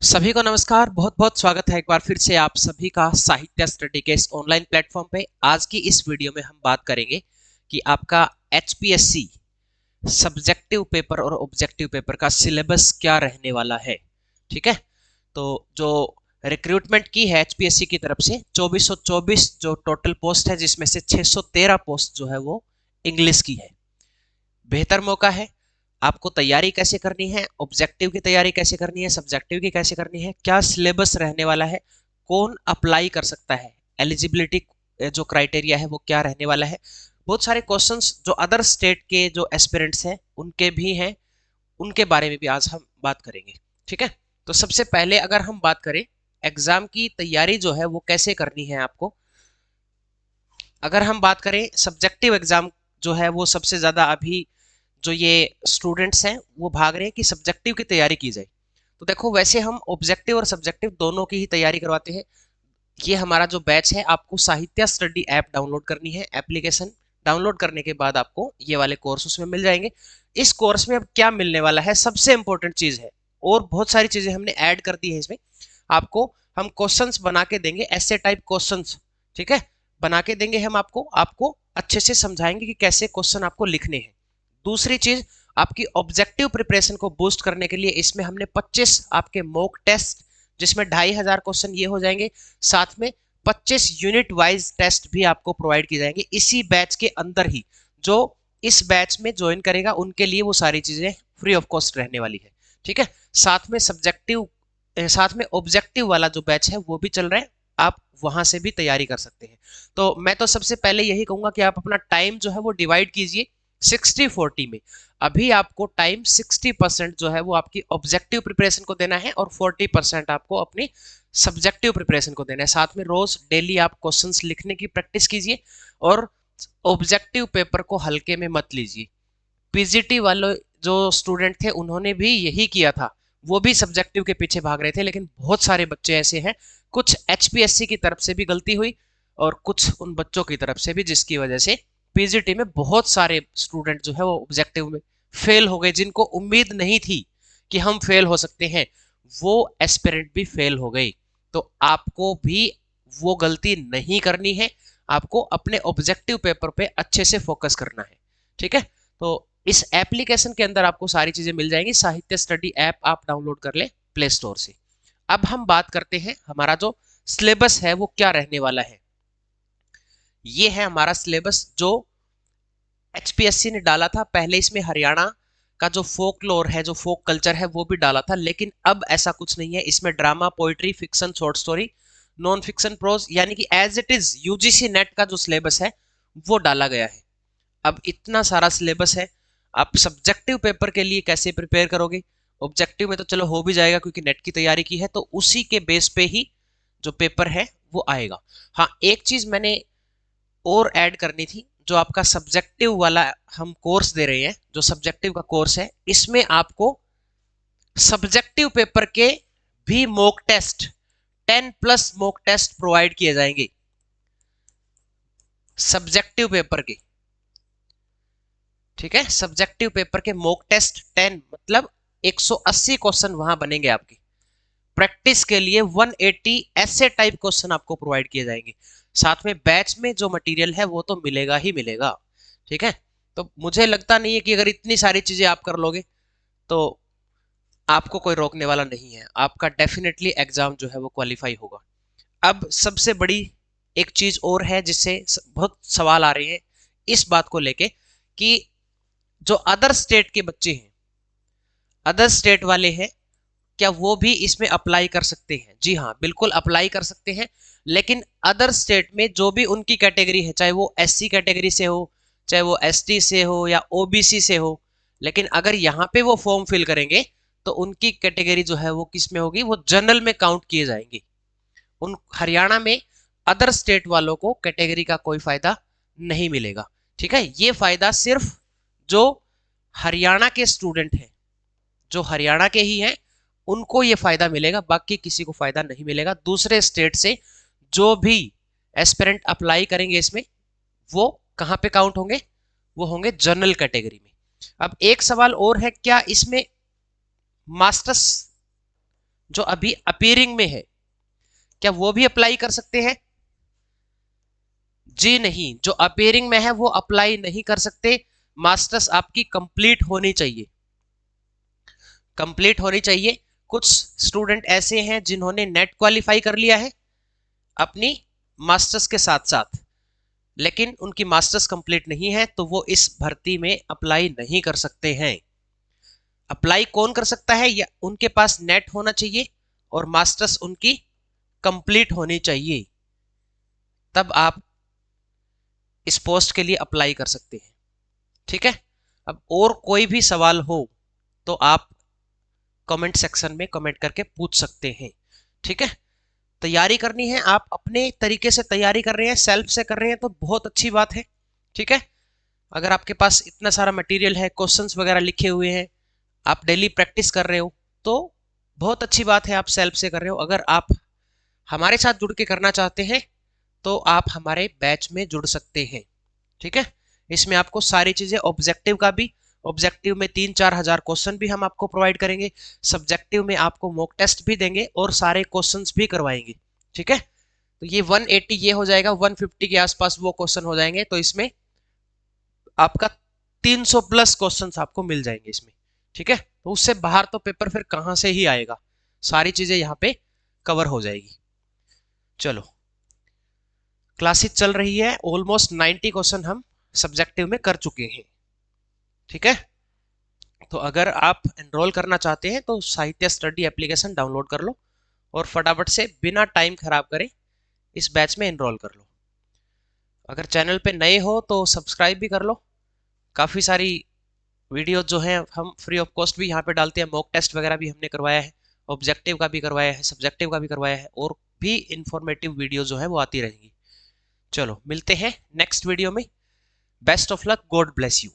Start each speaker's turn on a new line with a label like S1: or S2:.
S1: सभी को नमस्कार। बहुत बहुत स्वागत है एक बार फिर से आप सभी का साहित्य स्टडी के इस ऑनलाइन प्लेटफॉर्म पे। आज की इस वीडियो में हम बात करेंगे कि आपका एचपीएससी सब्जेक्टिव पेपर और ऑब्जेक्टिव पेपर का सिलेबस क्या रहने वाला है। ठीक है, तो जो रिक्रूटमेंट की है एचपीएससी की तरफ से 2424 जो टोटल पोस्ट है, जिसमें से 613 पोस्ट जो है वो इंग्लिश की है। बेहतर मौका है। आपको तैयारी कैसे करनी है, ऑब्जेक्टिव की तैयारी कैसे करनी है, सब्जेक्टिव की कैसे करनी है, क्या सिलेबस रहने वाला है, कौन अप्लाई कर सकता है, एलिजिबिलिटी जो क्राइटेरिया है वो क्या रहने वाला है। बहुत सारे क्वेश्चंस जो अदर स्टेट के जो एस्पिरेंट्स हैं उनके भी हैं, उनके बारे में भी आज हम बात करेंगे। ठीक है, तो सबसे पहले अगर हम बात करें एग्जाम की तैयारी जो है वो कैसे करनी है आपको। अगर हम बात करें सब्जेक्टिव एग्जाम जो है वो सबसे ज्यादा अभी जो ये स्टूडेंट्स हैं वो भाग रहे हैं कि सब्जेक्टिव की तैयारी की जाए। तो देखो, वैसे हम ऑब्जेक्टिव और सब्जेक्टिव दोनों की ही तैयारी करवाते हैं। ये हमारा जो बैच है, आपको साहित्य स्टडी ऐप डाउनलोड करनी है। एप्लीकेशन डाउनलोड करने के बाद आपको ये वाले कोर्स उसमें मिल जाएंगे। इस कोर्स में अब क्या मिलने वाला है, सबसे इंपॉर्टेंट चीज है, और बहुत सारी चीजें हमने ऐड कर दी है इसमें। आपको हम क्वेश्चंस बना के देंगे, ऐसे टाइप क्वेश्चंस। ठीक है, बना के देंगे हम आपको आपको अच्छे से समझाएंगे कि कैसे क्वेश्चन आपको लिखने हैं। दूसरी चीज, आपकी ऑब्जेक्टिव प्रिपरेशन को बूस्ट करने के लिए इसमें हमने 25 आपके मॉक टेस्ट, जिसमें 2500 क्वेश्चन ये हो जाएंगे। साथ में 25 यूनिट वाइज टेस्ट भी आपको प्रोवाइड किए जाएंगे इसी बैच के अंदर ही। जो इस बैच में ज्वाइन करेगा उनके लिए वो सारी चीजें फ्री ऑफ कॉस्ट रहने वाली है। ठीक है, साथ में साथ में ऑब्जेक्टिव वाला जो बैच है वो भी चल रहा है, आप वहां से भी तैयारी कर सकते हैं। तो मैं तो सबसे पहले यही कहूंगा कि आप अपना टाइम जो है वो डिवाइड कीजिए 60-40 में। अभी आपको टाइम 60% जो है वो आपकी ऑब्जेक्टिव प्रिपरेशन को देना है और 40% आपको अपनी सब्जेक्टिव प्रिपरेशन को देना है। साथ में रोज डेली आप क्वेश्चंस लिखने की प्रैक्टिस कीजिए और ऑब्जेक्टिव पेपर को हल्के में मत लीजिए। पीजीटी वाले जो स्टूडेंट थे उन्होंने भी यही किया था, वो भी सब्जेक्टिव के पीछे भाग रहे थे, लेकिन बहुत सारे बच्चे ऐसे हैं, कुछ एचपीएससी की तरफ से भी गलती हुई और कुछ उन बच्चों की तरफ से भी, जिसकी वजह से पीजीटी में बहुत सारे स्टूडेंट जो है वो ऑब्जेक्टिव में फेल हो गए, जिनको उम्मीद नहीं थी कि हम फेल हो सकते हैं, वो एस्पिरेंट भी फेल हो गए। तो आपको भी वो गलती नहीं करनी है, आपको अपने ऑब्जेक्टिव पेपर पे अच्छे से फोकस करना है। ठीक है, तो इस एप्लीकेशन के अंदर आपको सारी चीजें मिल जाएंगी। साहित्य स्टडी ऐप आप डाउनलोड कर ले प्ले स्टोर से। अब हम बात करते हैं हमारा जो सिलेबस है वो क्या रहने वाला है। ये है हमारा सिलेबस जो एचपीएससी ने डाला था। पहले इसमें हरियाणा का जो फोक लोर है, जो फोक कल्चर है, वो भी डाला था, लेकिन अब ऐसा कुछ नहीं है। इसमें drama, poetry, fiction, short story, non fiction, prose, यानी कि as it is UGC NET का जो सिलेबस है वो डाला गया है। अब इतना सारा सिलेबस है, आप सब्जेक्टिव पेपर के लिए कैसे प्रिपेयर करोगे। ऑब्जेक्टिव में तो चलो हो भी जाएगा क्योंकि नेट की तैयारी की है, तो उसी के बेस पे ही जो पेपर है वो आएगा। हाँ, एक चीज मैंने और ऐड करनी थी, जो आपका सब्जेक्टिव वाला हम कोर्स दे रहे हैं, जो सब्जेक्टिव का कोर्स है, इसमें आपको सब्जेक्टिव पेपर के भी mock test, 10+ mock test provide किए जाएंगे सब्जेक्टिव पेपर के। ठीक है, सब्जेक्टिव पेपर के मॉक टेस्ट 10 मतलब 180 क्वेश्चन वहां बनेंगे आपके। प्रैक्टिस के लिए 180 ऐसे टाइप क्वेश्चन आपको प्रोवाइड किए जाएंगे। साथ में बैच में जो मटेरियल है वो तो मिलेगा ही मिलेगा। ठीक है, तो मुझे लगता नहीं है कि अगर इतनी सारी चीजें आप कर लोगे तो आपको कोई रोकने वाला नहीं है, आपका डेफिनेटली एग्जाम जो है वो क्वालिफाई होगा। अब सबसे बड़ी एक चीज और है जिससे बहुत सवाल आ रहे हैं इस बात को लेके कि जो अदर स्टेट के बच्चे हैं, अदर स्टेट वाले हैं, क्या वो भी इसमें अप्लाई कर सकते हैं। जी हाँ, बिल्कुल अप्लाई कर सकते हैं, लेकिन अदर स्टेट में जो भी उनकी कैटेगरी है, चाहे वो एससी कैटेगरी से हो, चाहे वो एसटी से हो या ओबीसी से हो, लेकिन अगर यहाँ पे वो फॉर्म फिल करेंगे तो उनकी कैटेगरी जो है वो किस में होगी, वो जनरल में काउंट किए जाएंगे। उन हरियाणा में अदर स्टेट वालों को कैटेगरी का कोई फायदा नहीं मिलेगा। ठीक है, ये फायदा सिर्फ जो हरियाणा के स्टूडेंट हैं, जो हरियाणा के ही हैं, उनको ये फायदा मिलेगा, बाकी किसी को फायदा नहीं मिलेगा। दूसरे स्टेट से जो भी एस्पिरेंट अप्लाई करेंगे इसमें, वो कहां पे काउंट होंगे, वो होंगे जनरल कैटेगरी में। अब एक सवाल और है, क्या इसमें मास्टर्स जो अभी अपीयरिंग में है, क्या वो भी अप्लाई कर सकते हैं? जी नहीं, जो अपीयरिंग में है वो अप्लाई नहीं कर सकते। मास्टर्स आपकी कंप्लीट होनी चाहिए, कंप्लीट होनी चाहिए। कुछ स्टूडेंट ऐसे हैं जिन्होंने नेट क्वालिफाई कर लिया है अपनी मास्टर्स के साथ साथ, लेकिन उनकी मास्टर्स कंप्लीट नहीं है, तो वो इस भर्ती में अप्लाई नहीं कर सकते हैं। अप्लाई कौन कर सकता है? या उनके पास नेट होना चाहिए और मास्टर्स उनकी कंप्लीट होनी चाहिए, तब आप इस पोस्ट के लिए अप्लाई कर सकते हैं। ठीक है, अब और कोई भी सवाल हो तो आप कमेंट सेक्शन में कमेंट करके पूछ सकते हैं। ठीक है, तैयारी करनी है, आप अपने तरीके से तैयारी कर रहे हैं, सेल्फ से कर रहे हैं, तो बहुत अच्छी बात है। ठीक है, अगर आपके पास इतना सारा मटेरियल है, क्वेश्चंस वगैरह लिखे हुए हैं, आप डेली प्रैक्टिस कर रहे हो, तो बहुत अच्छी बात है, आप सेल्फ से कर रहे हो। अगर आप हमारे साथ जुड़ के करना चाहते हैं तो आप हमारे बैच में जुड़ सकते हैं। ठीक है, इसमें आपको सारी चीजें, ऑब्जेक्टिव का भी, ऑब्जेक्टिव में 3-4 हजार क्वेश्चन भी हम आपको प्रोवाइड करेंगे, सब्जेक्टिव में आपको मॉक टेस्ट भी देंगे और सारे क्वेश्चंस भी करवाएंगे। ठीक है, तो ये 180 ये हो जाएगा, 150 के आसपास वो क्वेश्चन हो जाएंगे, तो इसमें आपका 300 प्लस क्वेश्चंस आपको मिल जाएंगे इसमें। ठीक है, तो उससे बाहर तो पेपर फिर कहां से ही आएगा, सारी चीजें यहाँ पे कवर हो जाएगी। चलो, क्लासेस चल रही है, ऑलमोस्ट 90 क्वेश्चन हम सब्जेक्टिव में कर चुके हैं। ठीक है, तो अगर आप एनरोल करना चाहते हैं तो साहित्य स्टडी एप्लीकेशन डाउनलोड कर लो और फटाफट से बिना टाइम खराब करे इस बैच में एनरोल कर लो। अगर चैनल पे नए हो तो सब्सक्राइब भी कर लो, काफ़ी सारी वीडियो जो है हम फ्री ऑफ कॉस्ट भी यहाँ पे डालते हैं, मॉक टेस्ट वगैरह भी हमने करवाया है, ऑब्जेक्टिव का भी करवाया है, सब्जेक्टिव का भी करवाया है, और भी इंफॉर्मेटिव वीडियो जो है वो आती रहेंगी। चलो, मिलते हैं नेक्स्ट वीडियो में। Best of luck, God bless you.